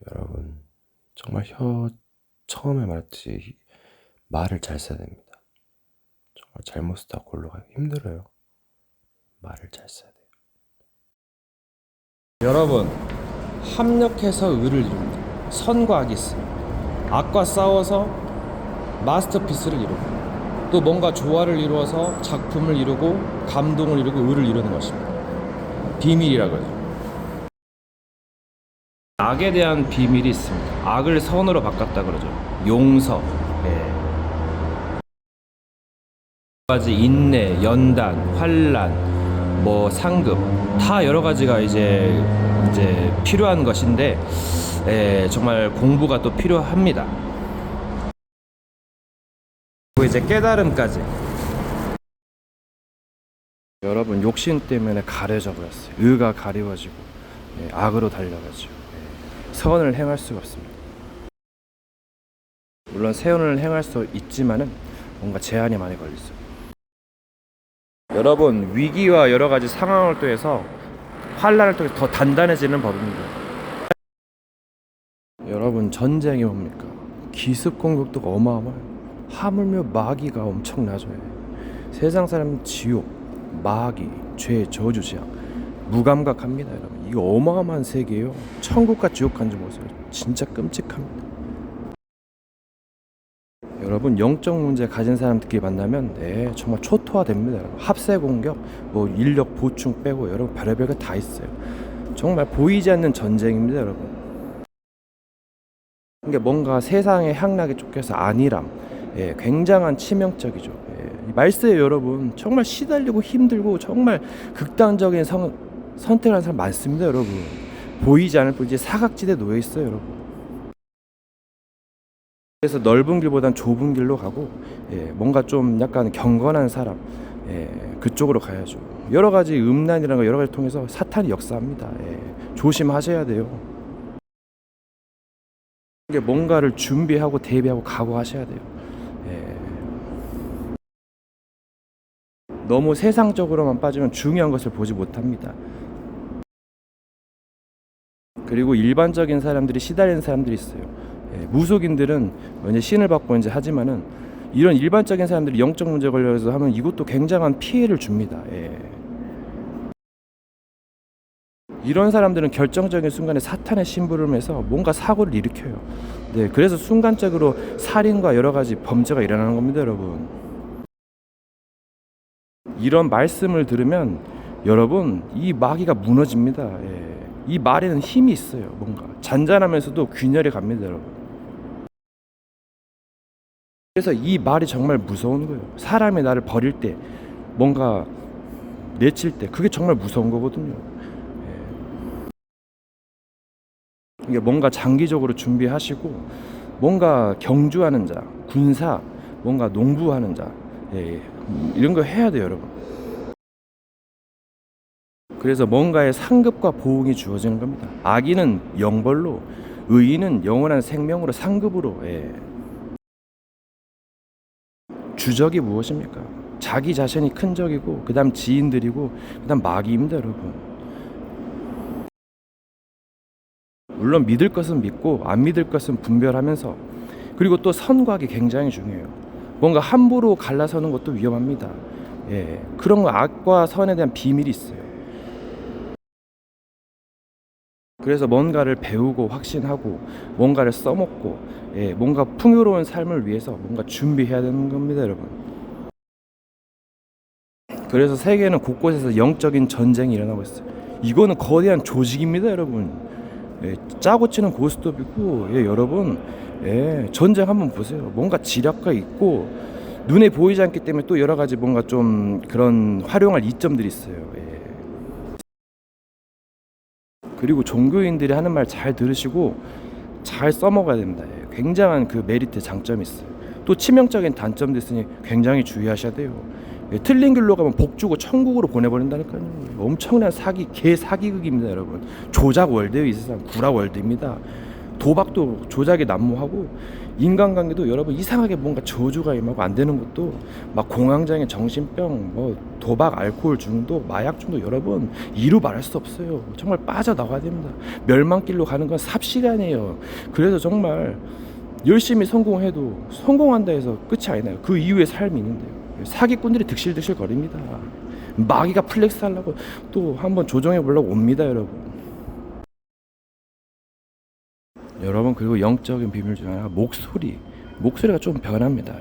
여러분, 정말 처음에 말했듯이 말을 잘 써야 됩니다. 정말 잘못 쓰다 골로 가기 힘들어요. 말을 잘 써야 돼요. 여러분, 합력해서 의를 이룹니다. 선과 악이 있습니다. 악과 싸워서 마스터피스를 이루고 또 뭔가 조화를 이루어서 작품을 이루고 감동을 이루고 의를 이루는 것입니다. 비밀이라고 하죠. 악에 대한 비밀이 있습니다. 악을 선으로 바꿨다 그러죠. 용서, 여러 가지 인내, 연단, 환란, 뭐 상급 다 여러 가지가 이제 필요한 것인데 정말 공부가 또 필요합니다. 그리고 이제 깨달음까지. 여러분, 욕심 때문에 가려져 버렸어요. 의가 가리워지고 악으로 달려가지고 선을 행할 수가 없습니다. 물론 선을 행할 수 있지만은 뭔가 제한이 많이 걸렸어요. 여러분, 위기와 여러 가지 상황을 통해서 환란을 통해서 더 단단해지는 법입니다. 여러분, 전쟁이 뭡니까? 기습 공격도 어마어마해요. 하물며 마귀가 엄청나죠. 세상 사람은 지옥, 마귀, 죄, 저주, 지향 무감각합니다. 여러분, 이거 어마어마한 세계예요. 천국과 지옥 간지 보세요. 진짜 끔찍합니다. 여러분, 영적 문제 가진 사람들끼리 만나면 정말 초토화됩니다. 여러분. 합세 공격, 뭐 인력 보충 빼고 여러분 별의별 거 다 있어요. 정말 보이지 않는 전쟁입니다, 여러분. 이게 뭔가 세상의 향락에 쫓겨서 안일함, 굉장한 치명적이죠. 말세에 여러분 정말 시달리고 힘들고 정말 극단적인 선택을 하는 사람 많습니다, 여러분. 보이지 않을 뿐 이제 사각지대에 놓여 있어요, 여러분. 그래서 넓은 길보단 좁은 길로 가고 뭔가 좀 약간 경건한 사람 그쪽으로 가야죠. 여러 가지 음란이라는 거 여러 가지 통해서 사탄이 역사합니다. 조심하셔야 돼요. 이게 뭔가를 준비하고 대비하고 각오하셔야 돼요. 너무 세상적으로만 빠지면 중요한 것을 보지 못합니다. 그리고 일반적인 사람들이 시달리는 사람들이 있어요. 무속인들은 이제 신을 받고 이제 하지만은 이런 일반적인 사람들이 영적 문제 걸려서 하면 이것도 굉장한 피해를 줍니다. 이런 사람들은 결정적인 순간에 사탄의 심부름해서 뭔가 사고를 일으켜요. 그래서 순간적으로 살인과 여러 가지 범죄가 일어나는 겁니다, 여러분. 이런 말씀을 들으면 여러분 이 마귀가 무너집니다. 이 말에는 힘이 있어요. 뭔가 잔잔하면서도 균열이 갑니다, 여러분. 그래서 이 말이 정말 무서운 거예요. 사람이 나를 버릴 때, 뭔가 내칠 때, 그게 정말 무서운 거거든요. 이게 뭔가 장기적으로 준비하시고, 뭔가 경주하는 자, 군사, 뭔가 농부하는 자, 이런 거 해야 돼요, 여러분. 그래서 뭔가의 상급과 보응이 주어지는 겁니다. 악인은 영벌로, 의인은 영원한 생명으로 상급으로. 주적이 무엇입니까? 자기 자신이 큰 적이고 그 다음 지인들이고 그 다음 마귀입니다, 여러분. 물론 믿을 것은 믿고 안 믿을 것은 분별하면서, 그리고 또 선과 악이 굉장히 중요해요. 뭔가 함부로 갈라서는 것도 위험합니다. 그런 거 악과 선에 대한 비밀이 있어요. 그래서 뭔가를 배우고 확신하고 뭔가를 써먹고 뭔가 풍요로운 삶을 위해서 뭔가 준비해야 되는 겁니다, 여러분. 그래서 세계는 곳곳에서 영적인 전쟁이 일어나고 있어요. 이거는 거대한 조직입니다, 여러분. 짜고 치는 고스톱이고 여러분 전쟁 한번 보세요. 뭔가 지략가 있고 눈에 보이지 않기 때문에 또 여러 가지 뭔가 좀 그런 활용할 이점들이 있어요. 그리고 종교인들이 하는 말 잘 들으시고 잘 써먹어야 됩니다. 굉장한 그 메리트 장점이 있어요. 또 치명적인 단점도 있으니 굉장히 주의하셔야 돼요. 틀린 길로 가면 복 주고 천국으로 보내버린다니까요. 엄청난 사기, 개 사기극입니다, 여러분. 조작 월드예요, 이 세상. 구라 월드입니다. 도박도 조작이 난무하고 인간관계도 여러분 이상하게 뭔가 저주가 임하고 안 되는 것도 막 공황장애, 정신병, 뭐 도박, 알코올 중독, 마약 중독 여러분 이루 말할 수 없어요. 정말 빠져나가야 됩니다. 멸망길로 가는 건 삽시간이에요. 그래서 정말 열심히 성공해도 성공한다 해서 끝이 아니나요. 그 이후의 삶이 있는데요. 사기꾼들이 득실득실 거립니다. 마귀가 플렉스 하려고 또 한번 조정해 보려고 옵니다, 여러분. 여러분 그리고 영적인 비밀 중 하나가 목소리가 좀 변합니다.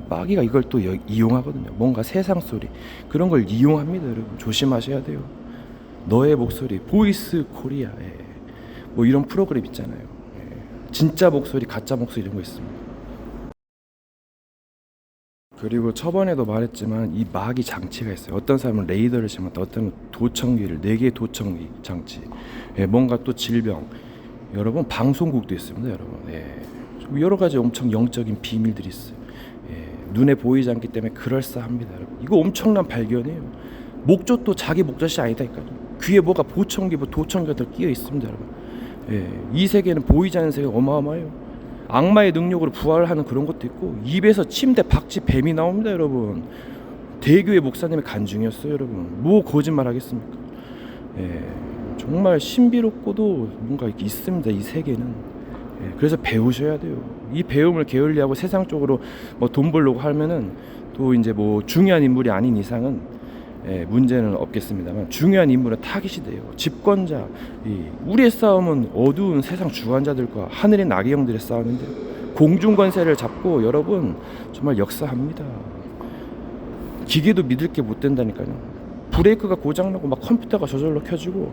마귀가 이걸 또 이용하거든요. 뭔가 세상 소리 그런 걸 이용합니다. 여러분 조심하셔야 돼요. 너의 목소리 보이스 코리아 뭐 이런 프로그램 있잖아요. 진짜 목소리 가짜 목소리 이런 거 있습니다. 그리고 저번에도 말했지만 이 마귀 장치가 있어요. 어떤 사람은 레이더를 심었다, 어떤 도청기를 4개의 도청기 장치, 뭔가 또 질병, 여러분 방송국도 있습니다. 여러분 여러 가지 엄청 영적인 비밀들이 있어요. 눈에 보이지 않기 때문에 그럴싸합니다. 여러분 이거 엄청난 발견이에요. 목젖도 자기 목젖이 아니다니까요. 귀에 뭐가 보청기, 도청기가 끼어 있습니다. 여러분 이 세계는 보이지 않는 세계가 어마어마해요. 악마의 능력으로 부활하는 그런 것도 있고 입에서 침대, 박쥐, 뱀이 나옵니다. 여러분 대교의 목사님의 간증이었어요. 여러분 뭐 거짓말 하겠습니까? 정말 신비롭고도 뭔가 이렇게 있습니다. 이 세계는 그래서 배우셔야 돼요. 이 배움을 게을리하고 세상 쪽으로 뭐 돈 벌려고 하면은 또 이제 뭐 중요한 인물이 아닌 이상은 문제는 없겠습니다만 중요한 인물은 타깃이 돼요. 집권자, 우리의 싸움은 어두운 세상 주관자들과 하늘의 나귀 형들의 싸움인데 공중 권세를 잡고 여러분 정말 역사합니다. 기계도 믿을 게 못 된다니까요. 브레이크가 고장나고 막 컴퓨터가 저절로 켜지고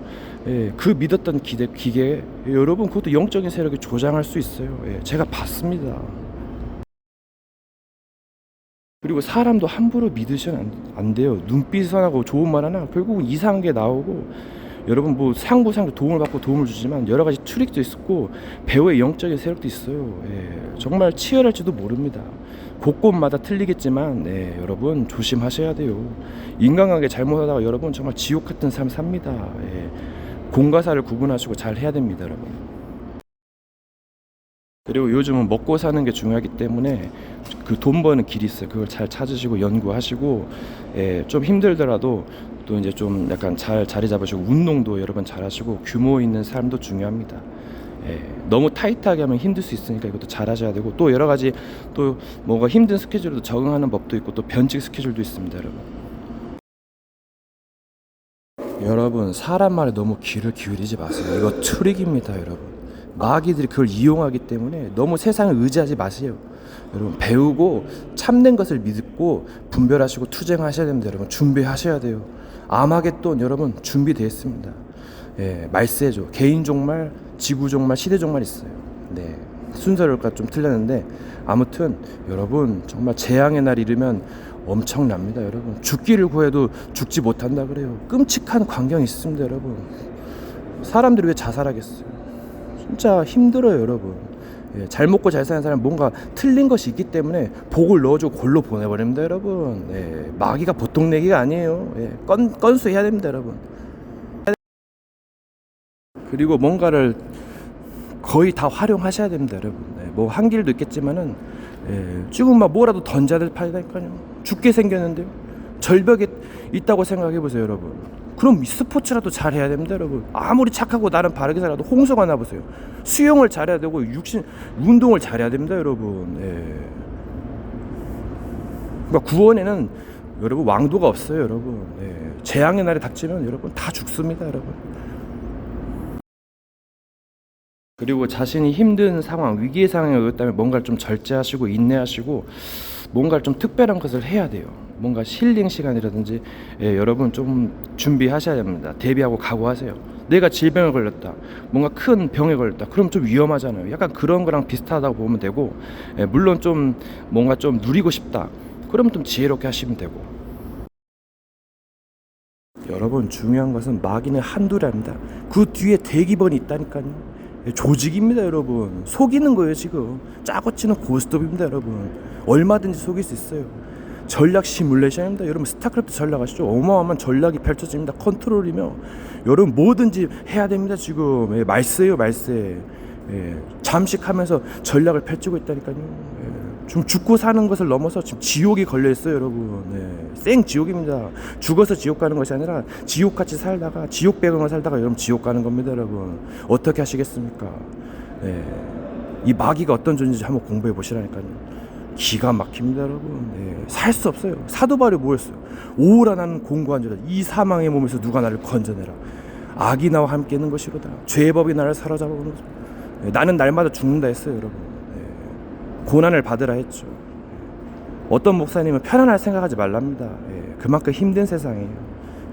그 믿었던 기계 여러분 그것도 영적인 세력이 조장할 수 있어요. 제가 봤습니다. 그리고 사람도 함부로 믿으시면 안 돼요. 눈빛 선하고 좋은 말 하나 결국은 이상한 게 나오고 여러분 뭐 상부상조 도움을 받고 도움을 주지만 여러 가지 트릭도 있었고 배우의 영적인 세력도 있어요. 정말 치열할지도 모릅니다. 곳곳마다 틀리겠지만 여러분 조심하셔야 돼요. 인간관계 잘못하다가 여러분 정말 지옥 같은 삶 삽니다. 공과 사를 구분하시고 잘 해야 됩니다, 여러분. 그리고 요즘은 먹고 사는 게 중요하기 때문에 그 돈 버는 길이 있어요. 그걸 잘 찾으시고 연구하시고 좀 힘들더라도 또 이제 좀 약간 잘 자리 잡으시고 운동도 여러 번 잘 하시고 규모 있는 삶도 중요합니다. 너무 타이트하게 하면 힘들 수 있으니까 이것도 잘 하셔야 되고 또 여러 가지 또 뭔가 힘든 스케줄도 적응하는 법도 있고 또 변칙 스케줄도 있습니다, 여러분. 여러분 사람 말에 너무 귀를 기울이지 마세요. 이거 트릭입니다, 여러분. 마귀들이 그걸 이용하기 때문에 너무 세상을 의지하지 마세요. 여러분 배우고 참된 것을 믿고 분별하시고 투쟁하셔야 됩니다. 여러분 준비하셔야 돼요. 아마겟돈 여러분 준비되어 있습니다. 말세죠. 개인 종말, 지구 종말, 시대 종말 있어요. 순서가 좀 틀렸는데 아무튼 여러분 정말 재앙의 날 이르면 엄청납니다. 여러분 죽기를 구해도 죽지 못한다 그래요. 끔찍한 광경이 있습니다. 여러분 사람들이 왜 자살하겠어요? 진짜 힘들어요, 여러분. 잘 먹고 잘 사는 사람 뭔가 틀린 것이 있기 때문에 복을 넣어주고 골로 보내버립니다, 여러분. 마귀가 보통 내기가 아니에요. 건수 해야 됩니다, 여러분. 그리고 뭔가를 거의 다 활용하셔야 됩니다, 여러분. 뭐 한 길도 있겠지만은 지금 막 뭐라도 던져야 될 판이니까요. 죽게 생겼는데요. 절벽에 있다고 생각해 보세요, 여러분. 그럼 스포츠라도 잘 해야 됩니다, 여러분. 아무리 착하고 나름 바르게 살아도 홍수가 나보세요. 수영을 잘해야 되고 운동을 잘해야 됩니다, 여러분. 그러니까 구원에는 여러분 왕도가 없어요, 여러분. 재앙의 날이 닥치면 여러분 다 죽습니다, 여러분. 그리고 자신이 힘든 상황, 위기의 상황에 놓였다면 뭔가를 좀 절제하시고 인내하시고 뭔가를 좀 특별한 것을 해야 돼요. 뭔가 힐링 시간이라든지 여러분 좀 준비하셔야 됩니다. 대비하고 각오하세요. 내가 질병에 걸렸다, 뭔가 큰 병에 걸렸다, 그럼 좀 위험하잖아요. 약간 그런 거랑 비슷하다고 보면 되고 물론 좀 뭔가 좀 누리고 싶다, 그러면 좀 지혜롭게 하시면 되고. 여러분 중요한 것은 마귀는 한둘이 아닙니다. 그 뒤에 대기번이 있다니까요. 조직입니다, 여러분. 속이는 거예요. 지금 짜고 치는 고스톱입니다, 여러분. 얼마든지 속일 수 있어요. 전략 시뮬레이션입니다. 여러분 스타크래프트 전략 아시죠? 어마어마한 전략이 펼쳐집니다. 컨트롤이며 여러분 뭐든지 해야 됩니다. 지금 말세예요, 말세. 잠식하면서 전략을 펼치고 있다니까요. 좀 죽고 사는 것을 넘어서 지금 지옥이 걸려 있어요, 여러분. 생 지옥입니다. 죽어서 지옥 가는 것이 아니라 지옥같이 살다가 지옥 배경을 살다가 여러분 지옥 가는 겁니다, 여러분. 어떻게 하시겠습니까? 이 마귀가 어떤 존재인지 한번 공부해 보시라니까요. 기가 막힙니다, 여러분. 살 수 없어요. 사도바울이 뭐였어요? 오라 나는 공고한 자다. 이 사망의 몸에서 누가 나를 건져내라. 악이 나와 함께 있는 것이로다. 죄의 법이 나를 사로잡아오는 것이로다. 나는 날마다 죽는다 했어요, 여러분. 고난을 받으라 했죠. 어떤 목사님은 편안할 생각하지 말랍니다. 그만큼 힘든 세상이에요.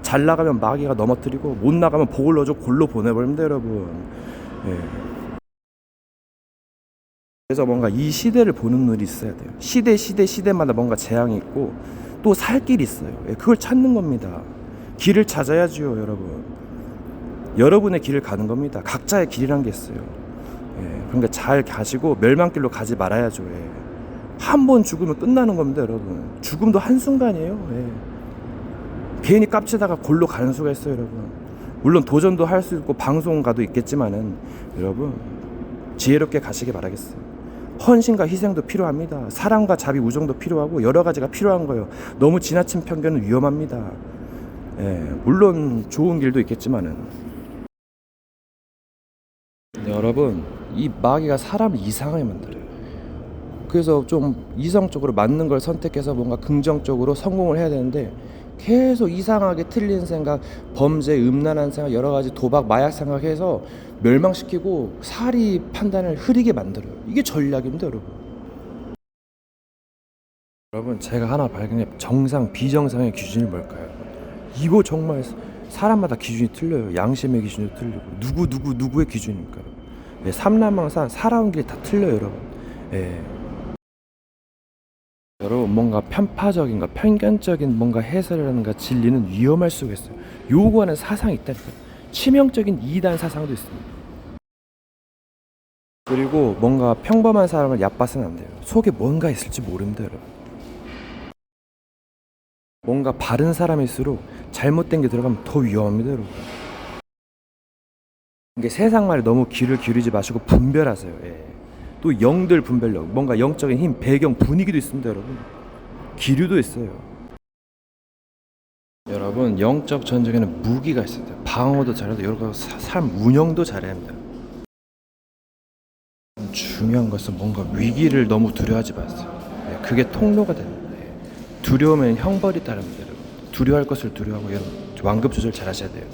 잘 나가면 마귀가 넘어뜨리고 못 나가면 복을 넣어줘 골로 보내버립니다, 여러분. 그래서 뭔가 이 시대를 보는 눈이 있어야 돼요. 시대마다 뭔가 재앙이 있고 또 살 길이 있어요. 그걸 찾는 겁니다. 길을 찾아야죠, 여러분. 여러분의 길을 가는 겁니다. 각자의 길이란 게 있어요. 그러니까 잘 가시고 멸망길로 가지 말아야죠. 한 번 죽으면 끝나는 겁니다, 여러분. 죽음도 한순간이에요. 괜히 깝치다가 골로 가는 수가 있어요, 여러분. 물론 도전도 할 수 있고 방송가도 있겠지만은 여러분 지혜롭게 가시기 바라겠어요. 헌신과 희생도 필요합니다. 사랑과 자비, 우정도 필요하고 여러 가지가 필요한 거예요. 너무 지나친 편견은 위험합니다. 물론 좋은 길도 있겠지만은 여러분, 이 마귀가 사람을 이상하게 만들어요. 그래서 좀 이성적으로 맞는 걸 선택해서 뭔가 긍정적으로 성공을 해야 되는데 계속 이상하게 틀린 생각, 범죄, 음란한 생각, 여러 가지 도박, 마약 생각해서 멸망시키고 사리 판단을 흐리게 만들어요. 이게 전략입니다, 여러분. 여러분, 제가 하나 발견해 정상, 비정상의 기준이 뭘까요? 이거 정말 사람마다 기준이 틀려요. 양심의 기준도 틀리고 누구의 기준입니까? 삼라망산 살아온 길이 다 틀려요, 여러분. 여러분, 뭔가 편파적인가 편견적인 뭔가 해설이라든가 진리는 위험할 수가 있어요. 요구하는 사상이 있다니까요. 치명적인 이단 사상도 있습니다. 그리고 뭔가 평범한 사람을 얕봐서는 안 돼요. 속에 뭔가 있을지 모릅니다, 여러분. 뭔가 바른 사람일수록 잘못된 게 들어가면 더 위험합니다, 여러분. 이게 세상 말에 너무 귀를 기울이지 마시고 분별하세요. 또 영들 분별력, 뭔가 영적인 힘, 배경, 분위기도 있습니다, 여러분. 기류도 있어요. 여러분, 영적 전쟁에는 무기가 있습니다. 방어도 잘해도 여러 삶 운영도 잘해야 합니다. 중요한 것은 뭔가 위기를 너무 두려워하지 마세요. 그게 통로가 됩니다. 두려우면 형벌이 따릅니다, 여러분. 두려워할 것을 두려워하고 여러분 완급 조절 잘 하셔야 돼요.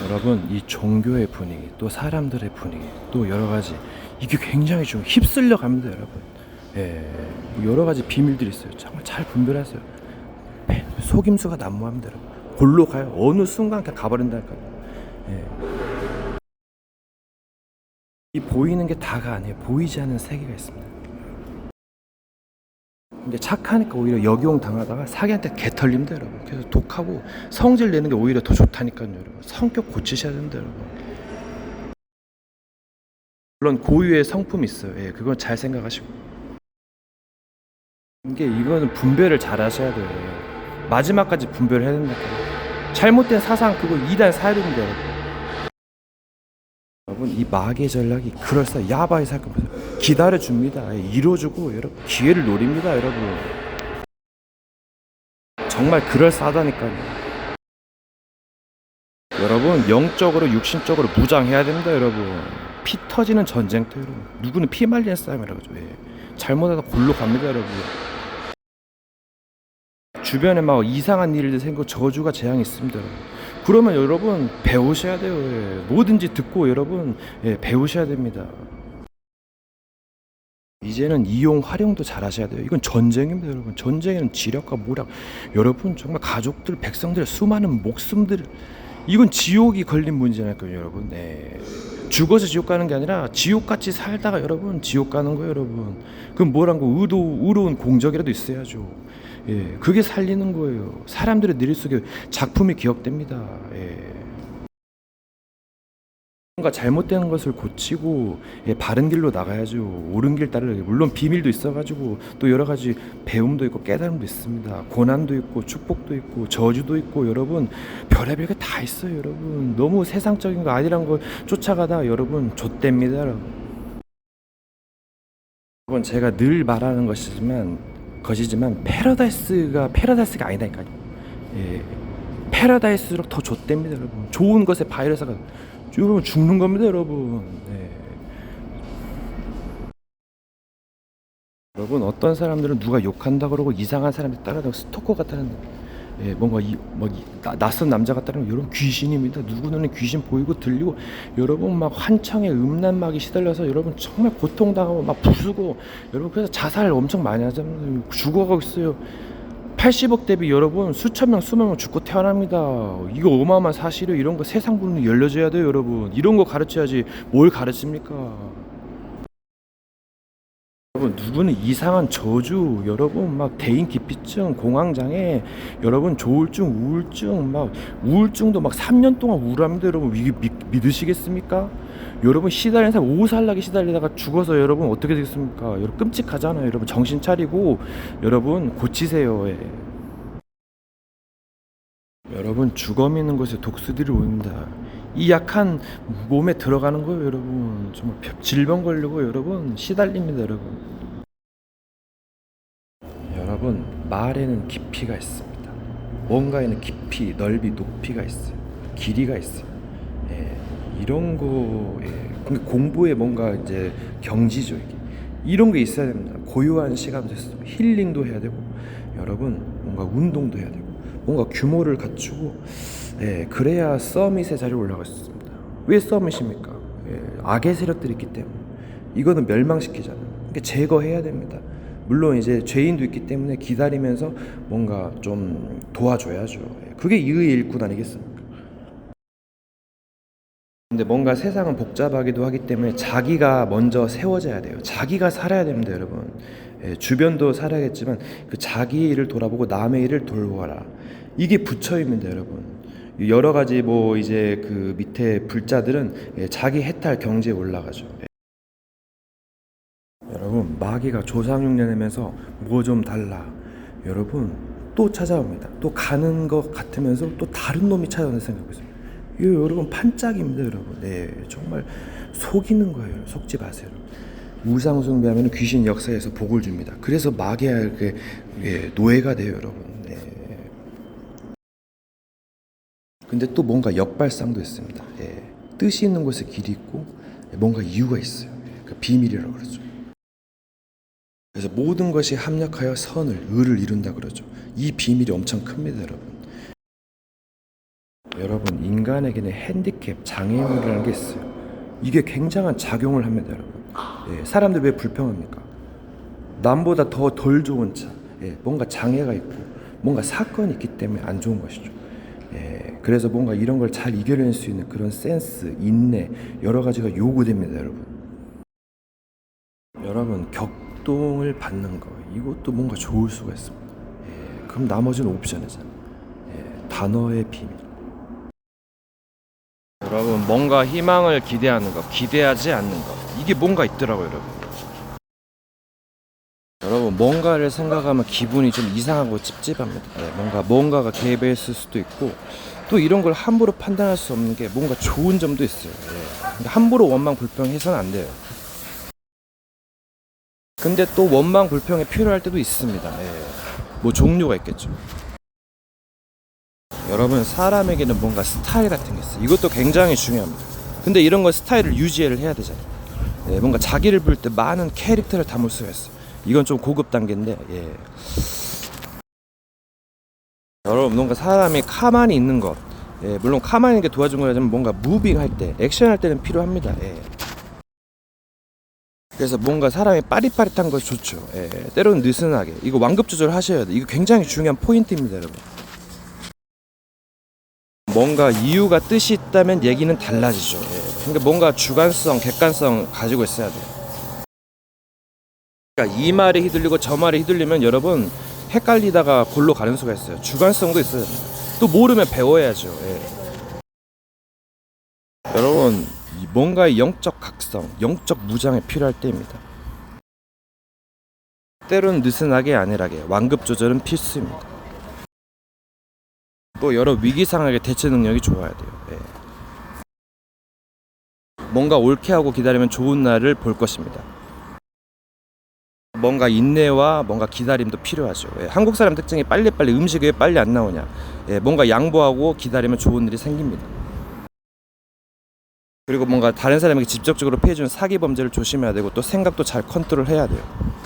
여러분, 이 종교의 분위기, 또 사람들의 분위기, 또 여러 가지 이게 굉장히 좀 휩쓸려 갑니다, 여러분. 여러 가지 비밀들이 있어요. 정말 잘 분별하세요. 속임수가 난무합니다, 여러분. 골로 가요. 어느 순간 그냥 가버린다니까요. 이 보이는 게 다가 아니에요. 보이지 않는 세계가 있습니다. 이게 착하니까 오히려 역이용 당하다가 사기한테 개털립니다, 여러분. 그래서 독하고 성질 내는 게 오히려 더 좋다니까요, 여러분. 성격 고치셔야 됩니다, 여러분. 물론 고유의 성품이 있어요. 그건 잘 생각하시고. 이거는 분별을 잘 하셔야 돼요. 마지막까지 분별을 해야 된다고요. 잘못된 사상 그거 2단 사유입니다, 여러분. 여러분, 이 마귀의 전략이 그럴싸 야바이 살 겁니다. 기다려줍니다. 이뤄주고 여러분 기회를 노립니다, 여러분. 정말 그럴싸하다니까요. 여러분, 영적으로 육신적으로 무장해야 됩니다, 여러분. 피 터지는 전쟁터, 여러분. 누구는 피 말리는 싸움이라고 하죠. 잘못하다 골로 갑니다, 여러분. 주변에 막 이상한 일들 생기고 저주가 재앙이 있습니다, 여러분. 그러면 여러분 배우셔야 돼요. 뭐든지 듣고 여러분 배우셔야 됩니다. 이제는 이용 활용도 잘 하셔야 돼요. 이건 전쟁입니다, 여러분. 전쟁에는 지력과 모략, 여러분 정말 가족들, 백성들, 수많은 목숨들, 이건 지옥이 걸린 문제니까요, 여러분. 죽어서 지옥 가는 게 아니라 지옥같이 살다가 여러분 지옥 가는 거예요, 여러분. 그럼 뭐란 거 의로운 공적이라도 있어야죠. 그게 살리는 거예요. 사람들의 늘 속에 작품이 기억됩니다. 뭔가 잘못된 것을 고치고 바른 길로 나가야죠. 옳은 길 따르기. 물론 비밀도 있어가지고 또 여러 가지 배움도 있고 깨달음도 있습니다. 고난도 있고 축복도 있고 저주도 있고 여러분 별의별 게 다 있어요. 여러분 너무 세상적인 거 아니란 거 쫓아가다 여러분 좆됩니다. 여러분 제가 늘 말하는 것이지만 패러다이스가 아니다니까요. 예, 패러다이스로 더 좆됩니다, 여러분. 좋은 것에 바이러스가 여러분 죽는 겁니다, 여러분. 네. 여러분 어떤 사람들은 누가 욕한다 그러고 이상한 사람들 따라다니고 스토커 같다는 뭔가 낯선 남자 같다는 여러분 귀신입니다. 누구 눈에 귀신 보이고 들리고 여러분 막 환청에 음란막이 시달려서 여러분 정말 고통당하고 막 부수고 여러분 그래서 자살 엄청 많이 하잖아요. 죽어가고 있어요. 80억 대비 여러분 수천 명 수만 명 죽고 태어납니다. 이거 어마어마한 사실이에요. 이런 거 세상 문이 열려줘야 돼요, 여러분. 이런 거 가르쳐야지 뭘 가르칩니까? 여러분 누구는 이상한 저주, 여러분 막 대인기피증, 공황장애, 여러분 조울증, 우울증, 막 우울증도 막 3년 동안 우울합니다. 여러분 이게 믿으시겠습니까? 여러분 시달리는 사람 오살나게 시달리다가 죽어서 여러분 어떻게 되겠습니까? 여러분 끔찍하잖아요. 여러분 정신 차리고 여러분 고치세요. 예. 여러분 주검 있는 곳에 독수들이 옵니다. 이 약한 몸에 들어가는 거예요, 여러분. 정말 질병 걸리고 여러분 시달립니다, 여러분. 여러분 말에는 깊이가 있습니다. 뭔가에는 깊이, 넓이, 높이가 있어요. 길이가 있어요. 예, 이런 거 근데 공부에 뭔가 이제 경지죠, 이게. 이런 게 있어야 됩니다. 고요한 시간도 있어요. 힐링도 해야 되고 여러분 뭔가 운동도 해야 되고 뭔가 규모를 갖추고 그래야 서밋의 자리에 올라갈 수 있습니다. 왜 서밋입니까? 악의 세력들이 있기 때문에 이거는 멸망시키잖아요. 그러니까 제거해야 됩니다. 물론 이제 죄인도 있기 때문에 기다리면서 뭔가 좀 도와줘야죠. 그게 이의 일꾼 아니겠습니까? 근데 뭔가 세상은 복잡하기도 하기 때문에 자기가 먼저 세워져야 돼요. 자기가 살아야 됩니다, 여러분. 주변도 살아야겠지만 그 자기 일을 돌아보고 남의 일을 돌보아라. 이게 부처입니다, 여러분. 여러 가지 뭐 이제 그 밑에 불자들은 자기 해탈 경지에 올라가죠. 여러분 마귀가 조상흉내내면서 뭐 좀 달라. 여러분 또 찾아옵니다. 또 가는 것 같으면서 또 다른 놈이 찾아오는 생각이 있어요. 이거 여러분 판짝입니다, 여러분. 정말 속이는 거예요. 속지 마세요. 우상 숭배하면 귀신 역사에서 복을 줍니다. 그래서 마귀가 이렇게 노예가 돼요, 여러분. 근데 또 뭔가 역발상도 있습니다. 뜻이 있는 곳에 길이 있고 뭔가 이유가 있어요. 그 비밀이라고 그러죠. 그래서 모든 것이 합력하여 선을, 의를 이룬다 그러죠. 이 비밀이 엄청 큽니다, 여러분. 여러분 인간에게는 핸디캡, 장애물이라는 게 있어요. 이게 굉장한 작용을 합니다, 여러분. 사람들 왜 불평합니까? 남보다 더 덜 좋은 차, 뭔가 장애가 있고 뭔가 사건이 있기 때문에 안 좋은 것이죠. 그래서 뭔가 이런 걸 잘 이겨낼 수 있는 그런 센스, 인내 여러 가지가 요구됩니다, 여러분. 여러분 격동을 받는 거 이것도 뭔가 좋을 수가 있습니다. 그럼 나머지는 옵션이잖아요. 단어의 비밀. 여러분 뭔가 희망을 기대하는 거, 기대하지 않는 거 이게 뭔가 있더라고요, 여러분. 여러분 뭔가를 생각하면 기분이 좀 이상하고 찝찝합니다. 뭔가가 개입했을 수도 있고 또 이런 걸 함부로 판단할 수 없는 게 뭔가 좋은 점도 있어요. 근데 함부로 원망 불평해서는 안 돼요. 근데 또 원망 불평이 필요할 때도 있습니다. 뭐 종류가 있겠죠. 여러분 사람에게는 뭔가 스타일 같은 게 있어요. 이것도 굉장히 중요합니다. 근데 이런 건 스타일을 유지를 해야 되잖아요. 뭔가 자기를 부를 때 많은 캐릭터를 담을 수가 있어요. 이건 좀 고급 단계인데 여러분 뭔가 사람이 가만히 있는 것 물론 가만히 있는 게 도와준 거라면 뭔가 무빙 할 때 액션 할 때는 필요합니다. 그래서 뭔가 사람이 빠릿빠릿한 거 좋죠. 때로는 느슨하게 이거 완급 조절 하셔야 돼. 이거 굉장히 중요한 포인트입니다, 여러분. 뭔가 이유가 뜻이 있다면 얘기는 달라지죠. 그러니까 뭔가 주관성, 객관성 가지고 있어야 돼요. 그러니까 이 말에 휘둘리고 저 말에 휘둘리면 여러분 헷갈리다가 골로 가는 수가 있어요. 주관성도 있어야 됩니다. 또 모르면 배워야죠. 여러분 뭔가의 영적 각성, 영적 무장이 필요할 때입니다. 때론 느슨하게 안일하게 완급 조절은 필수입니다. 또 여러 위기 상황에 대처 능력이 좋아야 돼요. 예. 뭔가 옳게 하고 기다리면 좋은 날을 볼 것입니다. 뭔가 인내와 뭔가 기다림도 필요하죠. 예. 한국 사람 특징이 빨리빨리 음식이 왜 빨리 안 나오냐. 예. 뭔가 양보하고 기다리면 좋은 일이 생깁니다. 그리고 뭔가 다른 사람에게 직접적으로 피해주는 사기 범죄를 조심해야 되고 또 생각도 잘 컨트롤해야 돼요.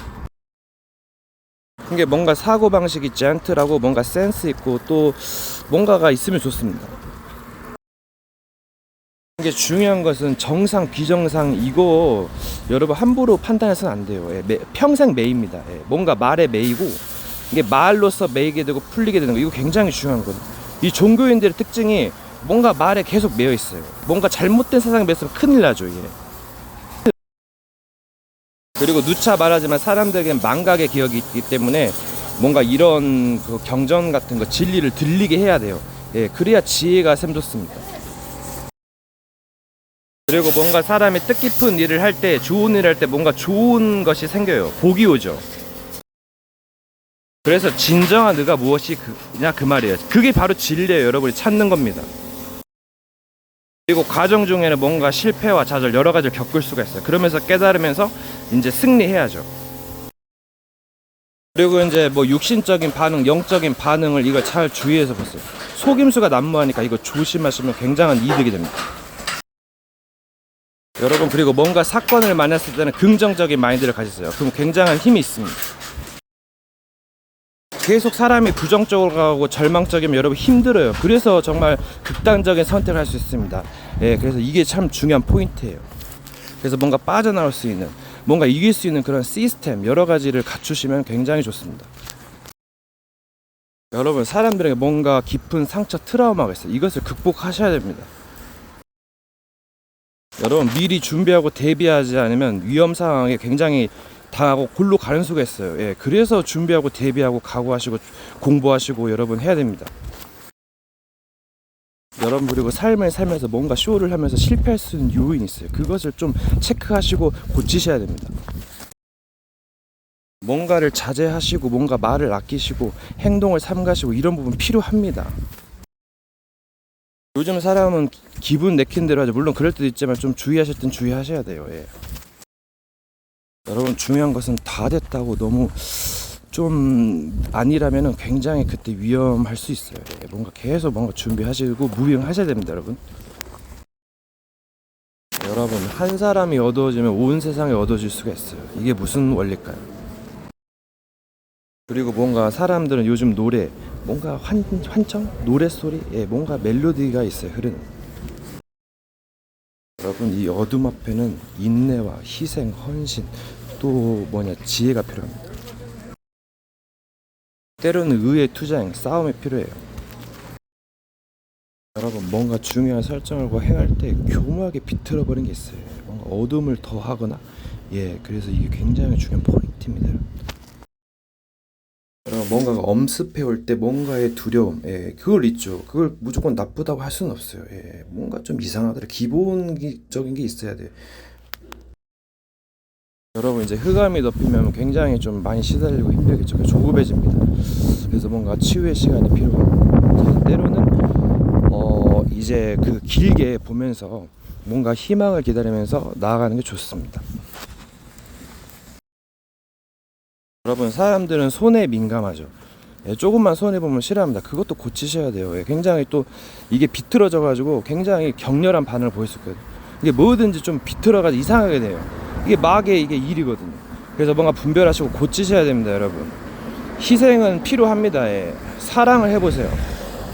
이게 뭔가 사고방식이 젠틀하고 뭔가 센스 있고 또 뭔가가 있으면 좋습니다. 이게 중요한 것은 정상 비정상 이거 여러분 함부로 판단해서는 안 돼요. 예, 평생 매입니다. 예, 뭔가 말에 매이고 이게 말로써 매이게 되고 풀리게 되는 거 이거 굉장히 중요한 거예요. 이 종교인들의 특징이 뭔가 말에 계속 매여 있어요. 뭔가 잘못된 세상에 매였으면 큰일 나죠. 이게. 그리고 누차 말하지만 사람들에게는 망각의 기억이 있기 때문에 뭔가 이런 그 경전 같은 거 진리를 들리게 해야 돼요. 예, 그래야 지혜가 샘솟습니다. 그리고 뭔가 사람이 뜻깊은 일을 할 때, 좋은 일을 할 때 뭔가 좋은 것이 생겨요. 복이 오죠. 그래서 진정한 의가 무엇이 그냐 그 말이에요. 그게 바로 진리예요. 여러분이 찾는 겁니다. 그리고 과정 중에는 뭔가 실패와 좌절 여러 가지를 겪을 수가 있어요. 그러면서 깨달으면서 이제 승리해야죠. 그리고 이제 뭐 육신적인 반응, 영적인 반응을 이걸 잘 주의해서 보세요. 속임수가 난무하니까 이거 조심하시면 굉장한 이득이 됩니다. 여러분 그리고 뭔가 사건을 만났을 때는 긍정적인 마인드를 가지세요. 그럼 굉장한 힘이 있습니다. 계속 사람이 부정적으로 가고 절망적이면 여러분 힘들어요. 그래서 정말 극단적인 선택을 할 수 있습니다. 예, 그래서 이게 참 중요한 포인트예요. 그래서 뭔가 빠져나올 수 있는, 뭔가 이길 수 있는 그런 시스템 여러 가지를 갖추시면 굉장히 좋습니다. 여러분 사람들에게 뭔가 깊은 상처, 트라우마가 있어요. 이것을 극복하셔야 됩니다. 여러분 미리 준비하고 대비하지 않으면 위험 상황에 굉장히 당하고 골로 가는 수가 있어요. 예, 그래서 준비하고 대비하고 각오하시고 공부하시고 여러분 해야 됩니다. 여러분 그리고 삶을 살면서 뭔가 쇼를 하면서 실패할 수 있는 요인이 있어요. 그것을 좀 체크하시고 고치셔야 됩니다. 뭔가를 자제하시고 뭔가 말을 아끼시고 행동을 삼가시고 이런 부분 필요합니다. 요즘 사람은 기분 내키는 대로 하죠. 물론 그럴 때도 있지만 좀 주의하실 땐 주의하셔야 돼요. 예. 여러분 중요한 것은 다 됐다고 너무 좀 아니라면은 굉장히 그때 위험할 수 있어요. 예. 뭔가 계속 뭔가 준비하시고 무빙하셔야 됩니다, 여러분. 여러분 한 사람이 어두워지면 온 세상이 어두워질 수가 있어요. 이게 무슨 원리일까요? 그리고 뭔가 사람들은 요즘 노래 뭔가 환청? 노래소리? 예, 뭔가 멜로디가 있어요, 흐르는. 여러분 이 어둠 앞에는 인내와 희생, 헌신 또 지혜가 필요합니다. 때로는 의의 투쟁, 싸움이 필요해요. 여러분 뭔가 중요한 설정을 행할 때 교묘하게 비틀어 버린 게 있어요. 뭔가 어둠을 더하거나 예, 그래서 이게 굉장히 중요한 포인트입니다. 뭔가가 엄습해 올 때 뭔가의 두려움, 예, 그걸 있죠. 그걸 무조건 나쁘다고 할 수는 없어요. 예, 뭔가 좀 이상하더라. 기본적인 게 있어야 돼요. 여러분 이제 흑암이 덮이면 굉장히 좀 많이 시달리고 힘들겠죠. 조급해집니다. 그래서 뭔가 치유의 시간이 필요합니다. 때로는 이제 그 길게 보면서 뭔가 희망을 기다리면서 나아가는 게 좋습니다. 여러분 사람들은 손에 민감하죠. 예, 조금만 손해보면 싫어합니다. 그것도 고치셔야 돼요. 예, 굉장히 또 이게 비틀어져 가지고 굉장히 격렬한 반응을 보일 수 있거든요. 이게 뭐든지 좀 비틀어 가지고 이상하게 돼요. 이게 막의 이게 일이거든요. 그래서 뭔가 분별하시고 고치셔야 됩니다, 여러분. 희생은 필요합니다. 예. 사랑을 해보세요.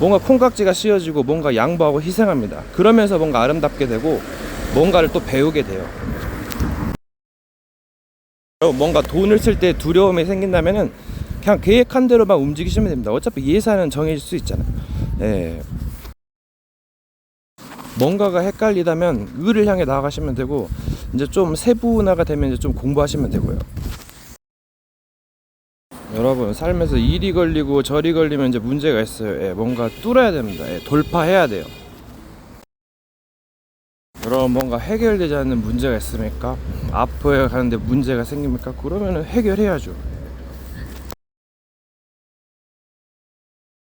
뭔가 콩깍지가 씌워지고 뭔가 양보하고 희생합니다. 그러면서 뭔가 아름답게 되고 뭔가를 또 배우게 돼요. 뭔가 돈을 쓸 때 두려움이 생긴다면은 그냥 계획한 대로만 움직이시면 됩니다. 어차피 예산은 정해질 수 있잖아요. 예. 뭔가가 헷갈리다면 의를 향해 나아가시면 되고 이제 좀 세분화가 되면 이제 좀 공부하시면 되고요. 여러분 삶에서 이리 걸리고 저리 걸리면 이제 문제가 있어요. 예, 뭔가 뚫어야 됩니다. 예, 돌파해야 돼요. 여러분, 뭔가 해결되지 않는 문제가 있습니까? 앞으로 가는데 문제가 생깁니까? 그러면은 해결해야죠.